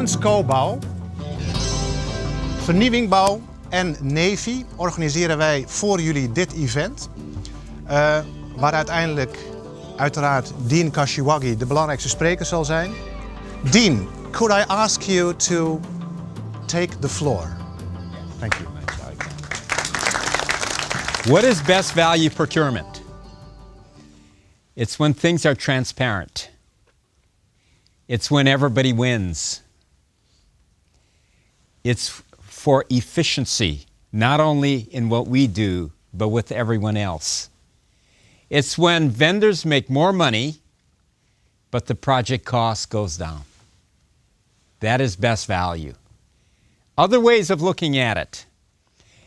Namens Cobouw, Vernieuwing Bouw en NEVI organiseren wij voor jullie dit event. Waar uiteindelijk uiteraard Dean Kashiwagi de belangrijkste spreker zal zijn. Dean, could I ask you to take the floor? Thank you. What is best value procurement? It's when things are transparent. It's when everybody wins. It's for efficiency, not only in what we do, but with everyone else. It's when vendors make more money, but the project cost goes down. That is best value. Other ways of looking at it.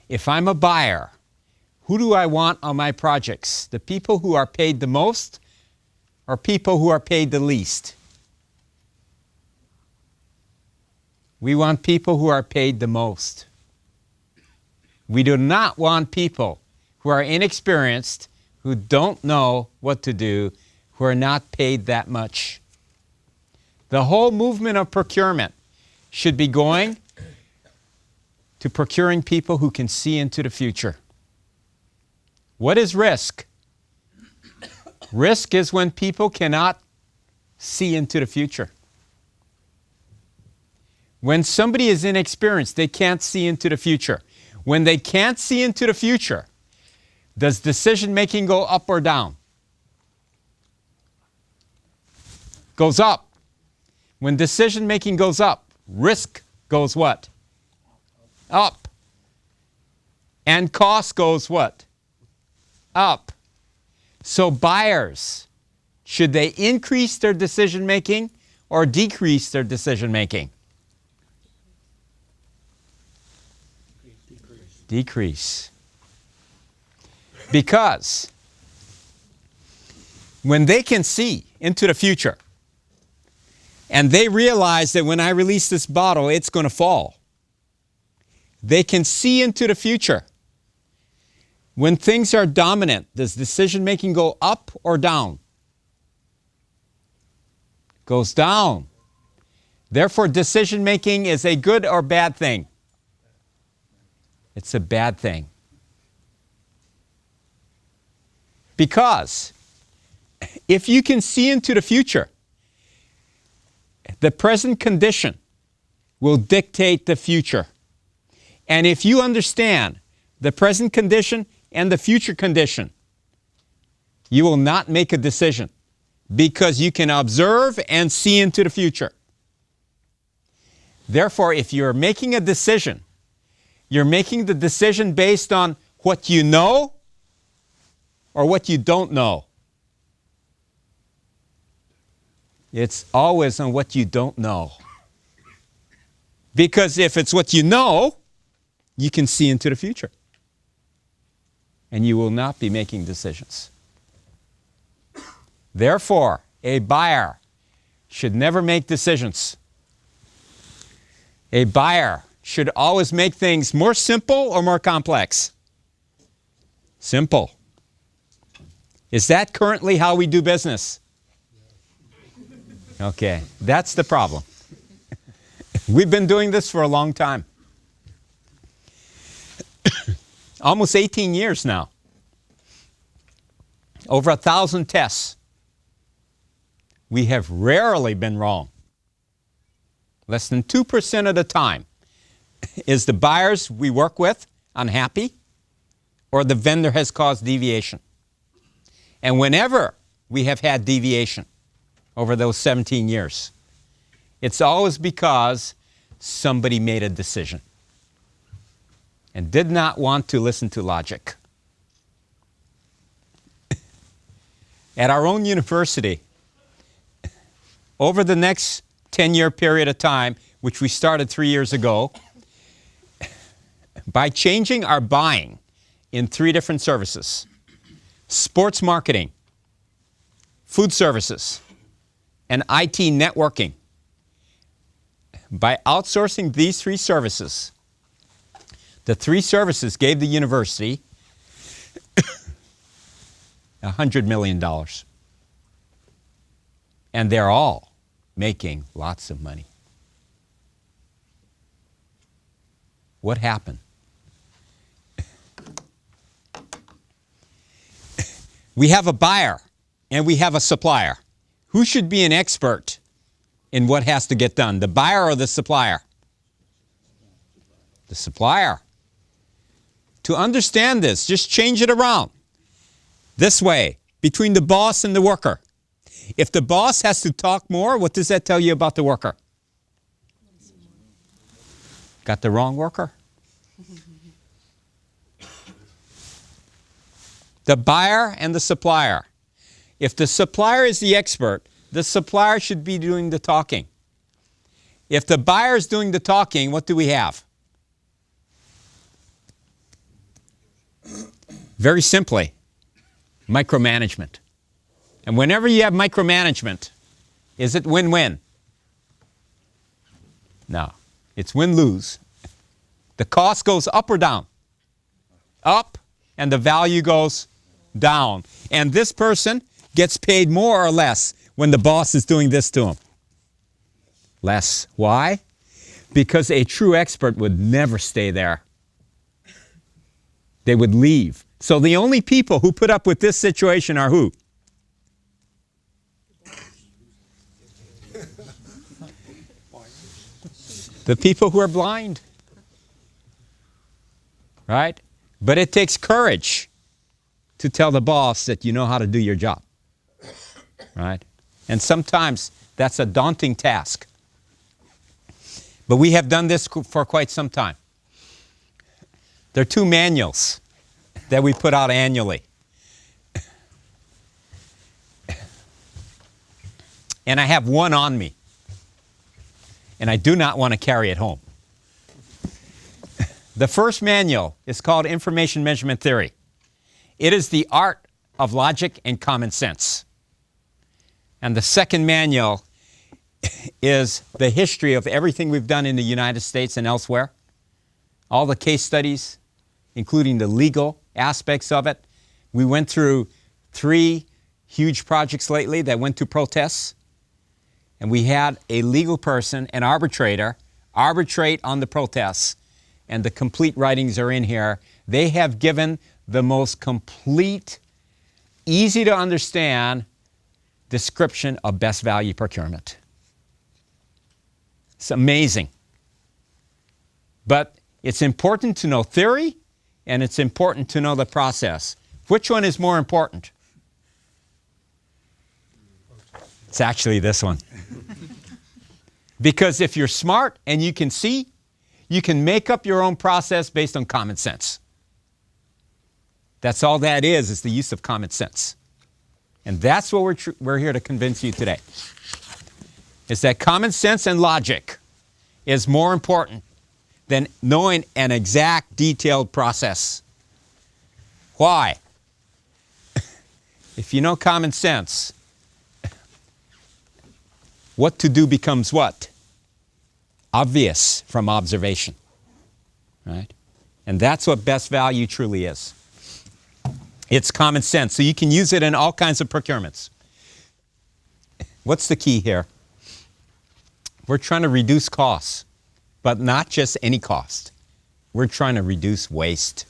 If I'm a buyer, who do I want on my projects? The people who are paid the most or people who are paid the least? We want people who are paid the most. We do not want people who are inexperienced, who don't know what to do, who are not paid that much. The whole movement of procurement should be going to procuring people who can see into the future. What is risk? Risk is when people cannot see into the future. When somebody is inexperienced, they can't see into the future. When they can't see into the future, does decision making go up or down? Goes up. When decision making goes up, risk goes what? Up. And cost goes what? Up. So buyers, should they increase their decision making or decrease their decision making? Decrease. Because when they can see into the future and they realize that when I release this bottle, it's going to fall. They can see into the future. When things are dominant, does decision making go up or down? Goes down. Therefore, decision making is a good or bad thing? It's a bad thing. Because if you can see into the future, the present condition will dictate the future. And if you understand the present condition and the future condition, you will not make a decision because you can observe and see into the future. Therefore, if you're making a decision, you're making the decision based on what you know or what you don't know. It's always on what you don't know. Because if it's what you know, you can see into the future. And you will not be making decisions. Therefore, a buyer should never make decisions. A buyer should always make things more simple or more complex? Simple. Is that currently how we do business? Okay, that's the problem. We've been doing this for a long time. Almost 18 years now. Over 1,000 tests. We have rarely been wrong. Less than 2% of the time is the buyers we work with unhappy or the vendor has caused deviation. And whenever we have had deviation over those 17 years, it's always because somebody made a decision and did not want to listen to logic. At our own university, over the next 10-year period of time, which we started 3 years ago, by changing our buying in 3 different services, sports marketing, food services, and IT networking, by outsourcing these 3 services, the 3 services gave the university $100 million. And they're all making lots of money. What happened? We have a buyer and we have a supplier. Who should be an expert in what has to get done, the buyer or the supplier? The supplier. To understand this, just change it around. This way, between the boss and the worker. If the boss has to talk more, what does that tell you about the worker? Got the wrong worker? The buyer and the supplier. If the supplier is the expert, the supplier should be doing the talking. If the buyer is doing the talking, what do we have? Very simply, micromanagement. And whenever you have micromanagement, is it win-win? No, it's win-lose. The cost goes up or down? Up, and the value goes down. And this person gets paid more or less when the boss is doing this to him. Less. Why? Because a true expert would never stay there. They would leave. So the only people who put up with this situation are who? The people who are blind. Right? But it takes courage to tell the boss that you know how to do your job. Right? And sometimes that's a daunting task. But we have done this for quite some time. There are 2 manuals that we put out annually. And I have one on me. And I do not want to carry it home. The first manual is called Information Measurement Theory. It is the art of logic and common sense. And the second manual is the history of everything we've done in the United States and elsewhere. All the case studies, including the legal aspects of it. We went through 3 huge projects lately that went to protests. And we had a legal person, an arbitrator, arbitrate on the protests. And the complete writings are in here. They have given the most complete, easy to understand description of best value procurement. It's amazing. But it's important to know theory and it's important to know the process. Which one is more important? It's actually this one. Because if you're smart and you can see, you can make up your own process based on common sense. That's all that is the use of common sense. And that's what we're here to convince you today. Is that common sense and logic is more important than knowing an exact detailed process. Why? If you know common sense, what to do becomes what? Obvious from observation. Right? And that's what best value truly is. It's common sense. So you can use it in all kinds of procurements. What's the key here? We're trying to reduce costs, but not just any cost. We're trying to reduce waste,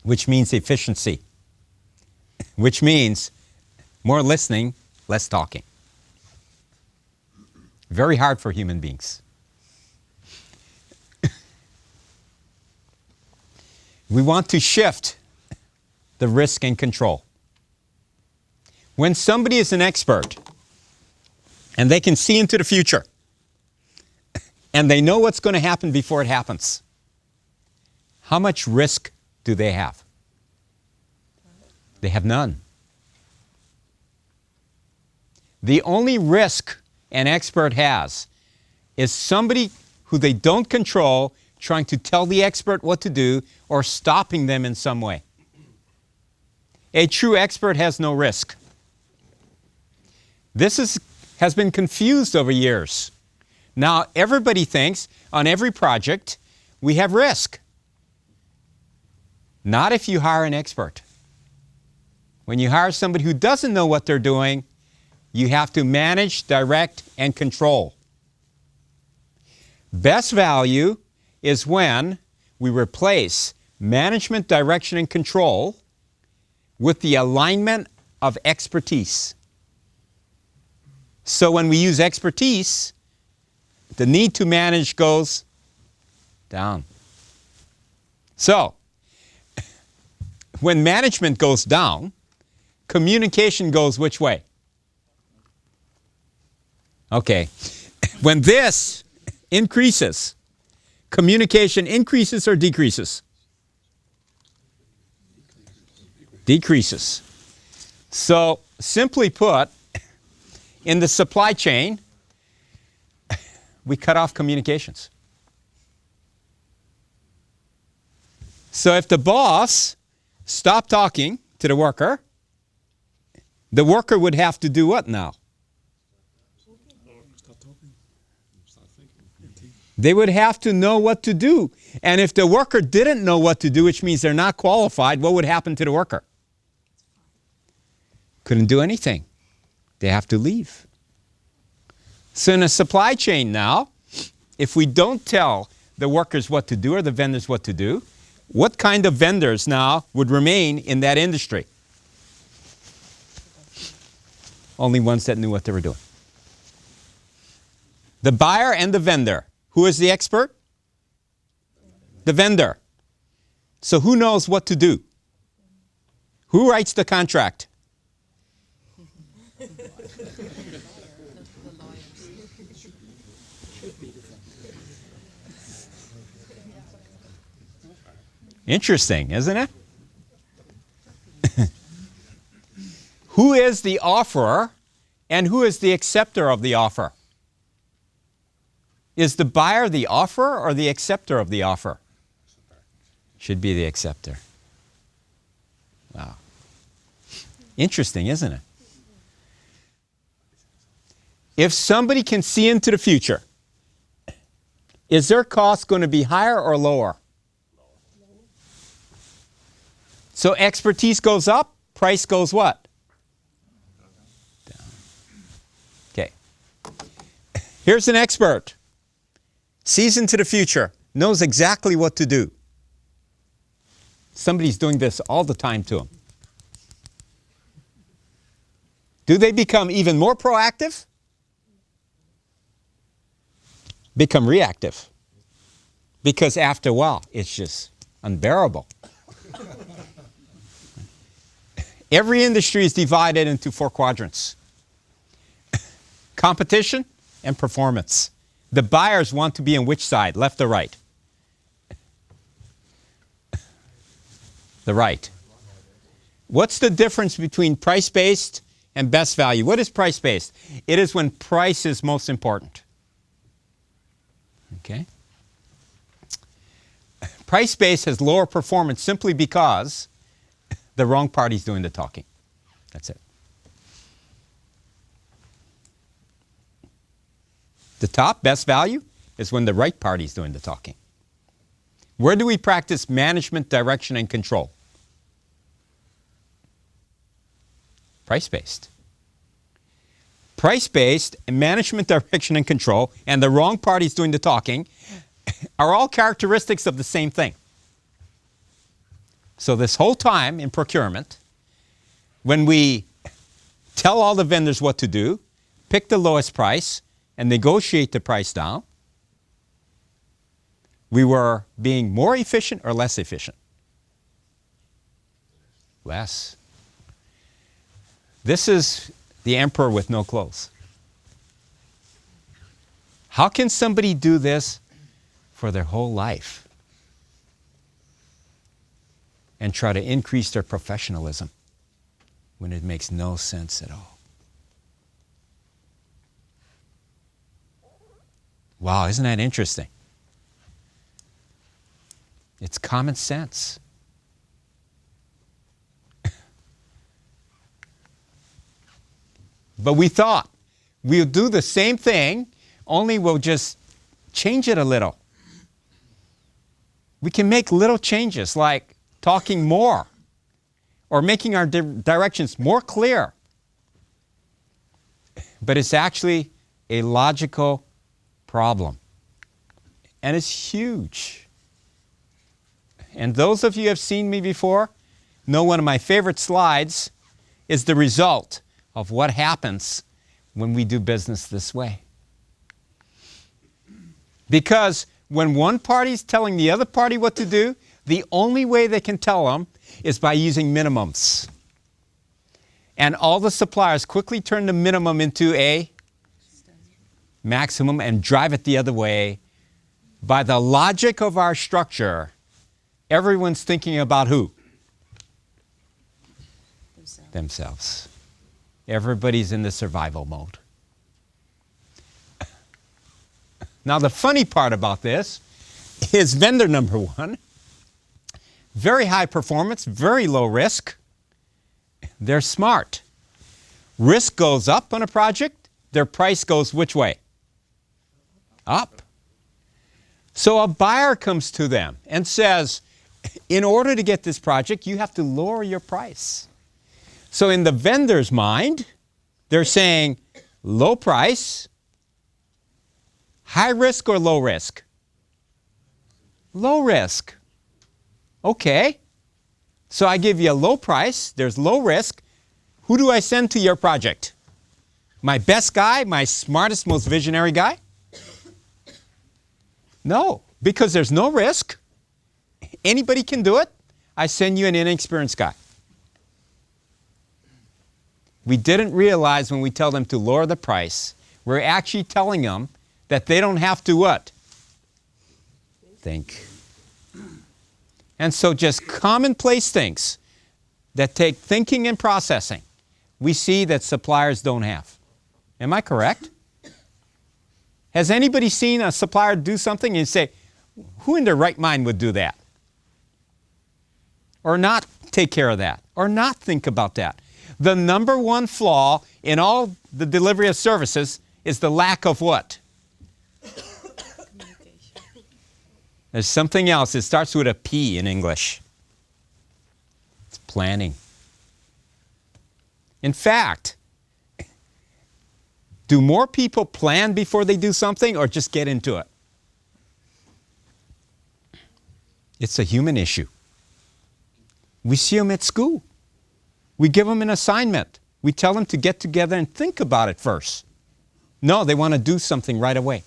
which means efficiency, which means more listening, less talking. Very hard for human beings. We want to shift the risk and control. When somebody is an expert and they can see into the future and they know what's going to happen before it happens, how much risk do they have? They have none. The only risk an expert has is somebody who they don't control trying to tell the expert what to do or stopping them in some way. A true expert has no risk. This has been confused over years. Now everybody thinks on every project we have risk. Not if you hire an expert. When you hire somebody who doesn't know what they're doing, you have to manage, direct, and control. Best value is when we replace management, direction, and control with the alignment of expertise. So when we use expertise, the need to manage goes down. So, when management goes down, communication goes which way? Okay. When this increases, communication increases or decreases? Decreases. So, simply put, in the supply chain, we cut off communications. So if the boss stopped talking to the worker would have to do what now? They would have to know what to do. And if the worker didn't know what to do, which means they're not qualified, what would happen to the worker? Couldn't do anything. They have to leave. So in a supply chain now, if we don't tell the workers what to do or the vendors what to do, what kind of vendors now would remain in that industry? Only ones that knew what they were doing. The buyer and the vendor. Who is the expert? The vendor. So who knows what to do? Who writes the contract? Interesting, isn't it? Who is the offerer and who is the acceptor of the offer? Is the buyer the offerer or the acceptor of the offer? Should be the acceptor. Wow. Interesting, isn't it? If somebody can see into the future, is their cost going to be higher or lower? So expertise goes up, price goes what? Down. Okay. Here's an expert. Sees into the future, knows exactly what to do. Somebody's doing this all the time to them. Do they become even more proactive? Become reactive. Because after a while, it's just unbearable. Every industry is divided into 4 quadrants. Competition and performance. The buyers want to be on which side, left or right? The right. What's the difference between price-based and best value? What is price-based? It is when price is most important. Okay? Price-based has lower performance simply because the wrong party's doing the talking. That's it. The top, best value, is when the right party's doing the talking. Where do we practice management, direction, and control? Price-based. Price-based and management, direction, and control, and the wrong party's doing the talking, are all characteristics of the same thing. So this whole time in procurement, when we tell all the vendors what to do, pick the lowest price, and negotiate the price down, we were being more efficient or less efficient? Less. This is the emperor with no clothes. How can somebody do this for their whole life and try to increase their professionalism when it makes no sense at all? Wow, isn't that interesting? It's common sense. But we thought we'll do the same thing, only we'll just change it a little. We can make little changes like talking more or making our directions more clear. But it's actually a logical problem. And it's huge. And those of you who have seen me before know one of my favorite slides is the result of what happens when we do business this way. Because when one party is telling the other party what to do, the only way they can tell them is by using minimums. And all the suppliers quickly turn the minimum into a maximum and drive it the other way. By the logic of our structure, everyone's thinking about who? Themselves. Everybody's in the survival mode. Now, the funny part about this is vendor number one, very high performance, very low risk. They're smart. Risk goes up on a project, their price goes which way? Up. So a buyer comes to them and says, in order to get this project, you have to lower your price. So in the vendor's mind, they're saying low price, high risk or low risk? Low risk. Okay. So I give you a low price, there's low risk. Who do I send to your project? My best guy, my smartest, most visionary guy? No, because there's no risk. Anybody can do it. I send you an inexperienced guy. We didn't realize when we tell them to lower the price, we're actually telling them that they don't have to what? Think. And so just commonplace things that take thinking and processing, we see that suppliers don't have. Am I correct? Has anybody seen a supplier do something and say, who in their right mind would do that? Or not take care of that? Or not think about that? The number one flaw in all the delivery of services is the lack of what? There's something else. It starts with a P in English. It's planning. In fact, do more people plan before they do something or just get into it? It's a human issue. We see them at school. We give them an assignment. We tell them to get together and think about it first. No, they want to do something right away.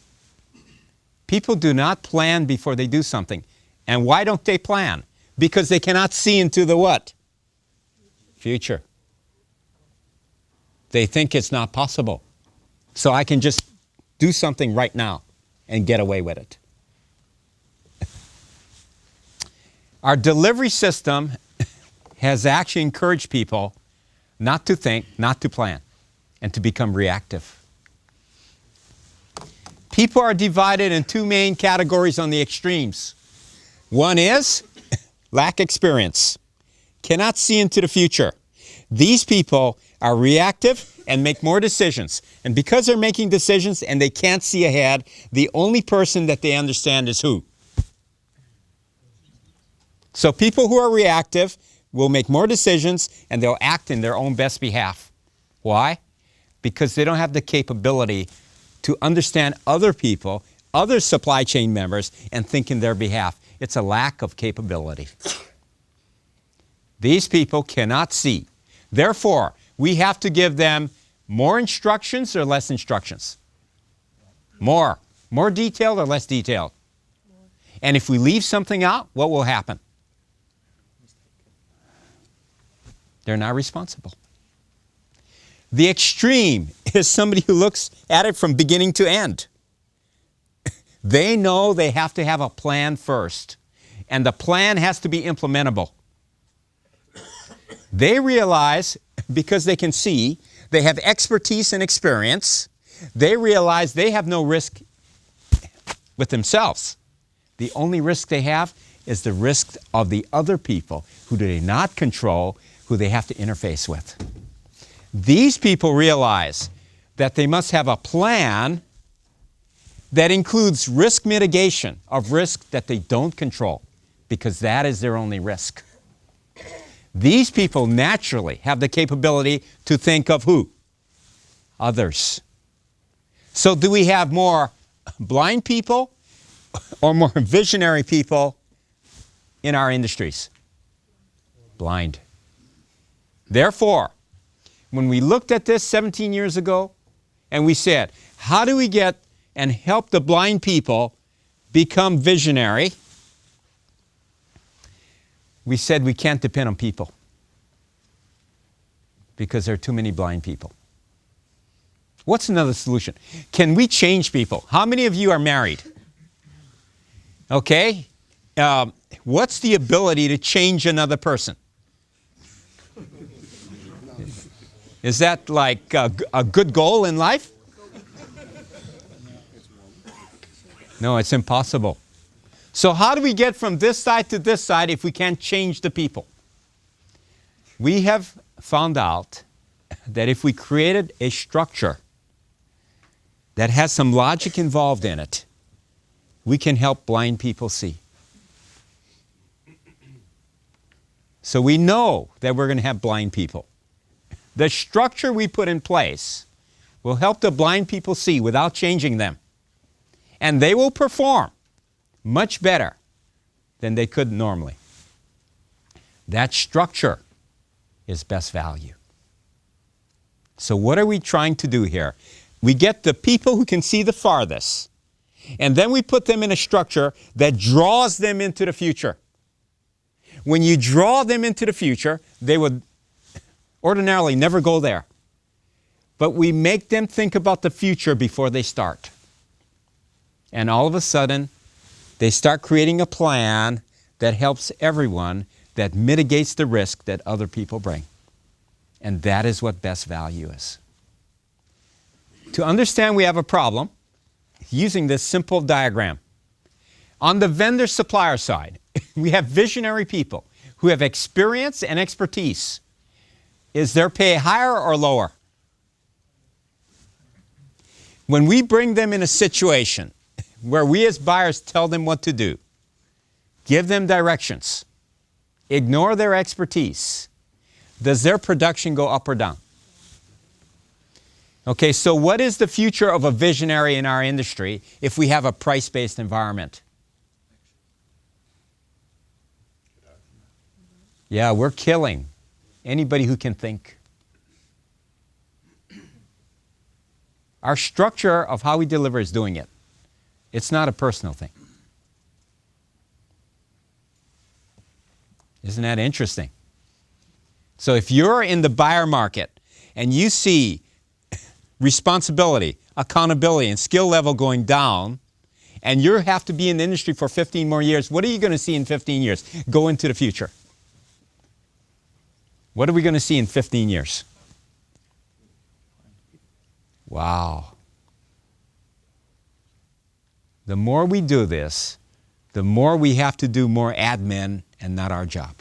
People do not plan before they do something. And why don't they plan? Because they cannot see into the what? Future. They think it's not possible. So I can just do something right now and get away with it. Our delivery system has actually encouraged people not to think, not to plan, and to become reactive. People are divided in two main categories on the extremes. One is lack experience, cannot see into the future. These people are reactive and make more decisions. And because they're making decisions and they can't see ahead, the only person that they understand is who? So people who are reactive will make more decisions and they'll act in their own best behalf. Why? Because they don't have the capability to understand other people, other supply chain members, and think in their behalf. It's a lack of capability. These people cannot see. Therefore, we have to give them more instructions or less instructions? More. More detailed or less detailed? And if we leave something out, what will happen? They're not responsible. The extreme is somebody who looks at it from beginning to end. They know they have to have a plan first, and the plan has to be implementable. They realize, because they can see, they have expertise and experience, they realize they have no risk with themselves. The only risk they have is the risk of the other people who do they not control, who they have to interface with. These people realize that they must have a plan that includes risk mitigation of risk that they don't control, because that is their only risk. These people naturally have the capability to think of who? Others. So do we have more blind people or more visionary people in our industries? Blind. Therefore, when we looked at this 17 years ago and we said, how do we get and help the blind people become visionary? We said we can't depend on people because there are too many blind people. What's another solution? Can we change people? How many of you are married? Okay. What's the ability to change another person? Is that like a good goal in life? No, it's impossible. So how do we get from this side to this side if we can't change the people? We have found out that if we created a structure that has some logic involved in it, we can help blind people see. So we know that we're going to have blind people. The structure we put in place will help the blind people see without changing them. And they will perform much better than they could normally. That structure is best value. So what are we trying to do here? We get the people who can see the farthest, and then we put them in a structure that draws them into the future. When you draw them into the future, they would ordinarily never go there. But we make them think about the future before they start. And all of a sudden, they start creating a plan that helps everyone, that mitigates the risk that other people bring. And that is what best value is. To understand we have a problem, using this simple diagram. On the vendor-supplier side, we have visionary people who have experience and expertise. Is their pay higher or lower? When we bring them in a situation where we as buyers tell them what to do, give them directions, ignore their expertise, does their production go up or down? Okay, so what is the future of a visionary in our industry if we have a price-based environment? Yeah, we're killing anybody who can think. Our structure of how we deliver is doing it. It's not a personal thing. Isn't that interesting? So if you're in the buyer market and you see responsibility, accountability, and skill level going down, and you have to be in the industry for 15 more years, what are you going to see in 15 years? Go into the future. What are we going to see in 15 years? Wow. The more we do this, the more we have to do more admin and not our job.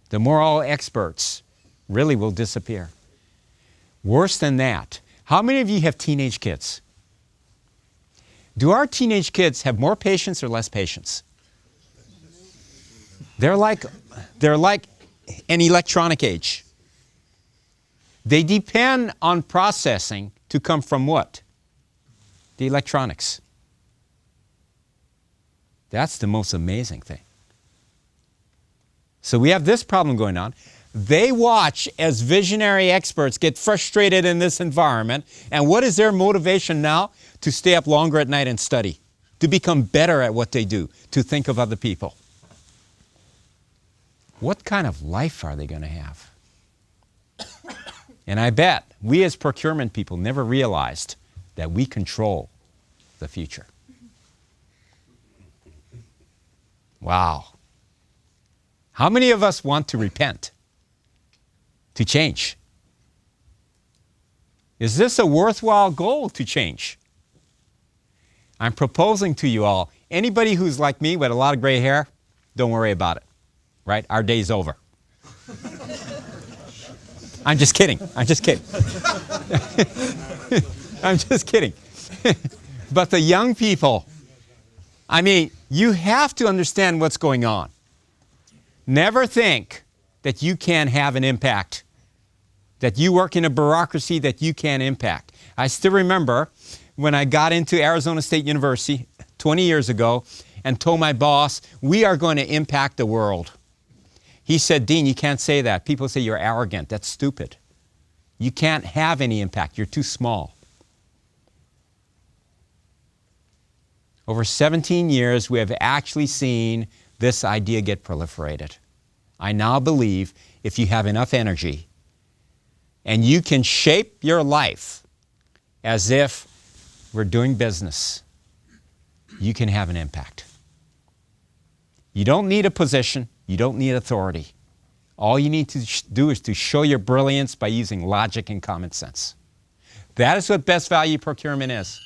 The more all experts really will disappear. Worse than that, how many of you have teenage kids? Do our teenage kids have more patience or less patience? They're like an electronic age. They depend on processing to come from what? The electronics. That's the most amazing thing. So we have this problem going on. They watch as visionary experts get frustrated in this environment. And what is their motivation now? To stay up longer at night and study, to become better at what they do, to think of other people. What kind of life are they going to have? And I bet we as procurement people never realized that we control the future. Wow. How many of us want to repent? To change? Is this a worthwhile goal to change? I'm proposing to you all, anybody who's like me with a lot of gray hair, don't worry about it, right? Our day's over. I'm just kidding. I'm just kidding. I'm just kidding. But the young people, I mean, you have to understand what's going on. Never think that you can have an impact, that you work in a bureaucracy that you can impact. I still remember when I got into Arizona State University 20 years ago and told my boss, we are going to impact the world. He said, Dean, you can't say that. People say you're arrogant. That's stupid. You can't have any impact. You're too small. Over 17 years, we have actually seen this idea get proliferated. I now believe if you have enough energy and you can shape your life as if we're doing business, you can have an impact. You don't need a position. You don't need authority. All you need to do is to show your brilliance by using logic and common sense. That is what best value procurement is.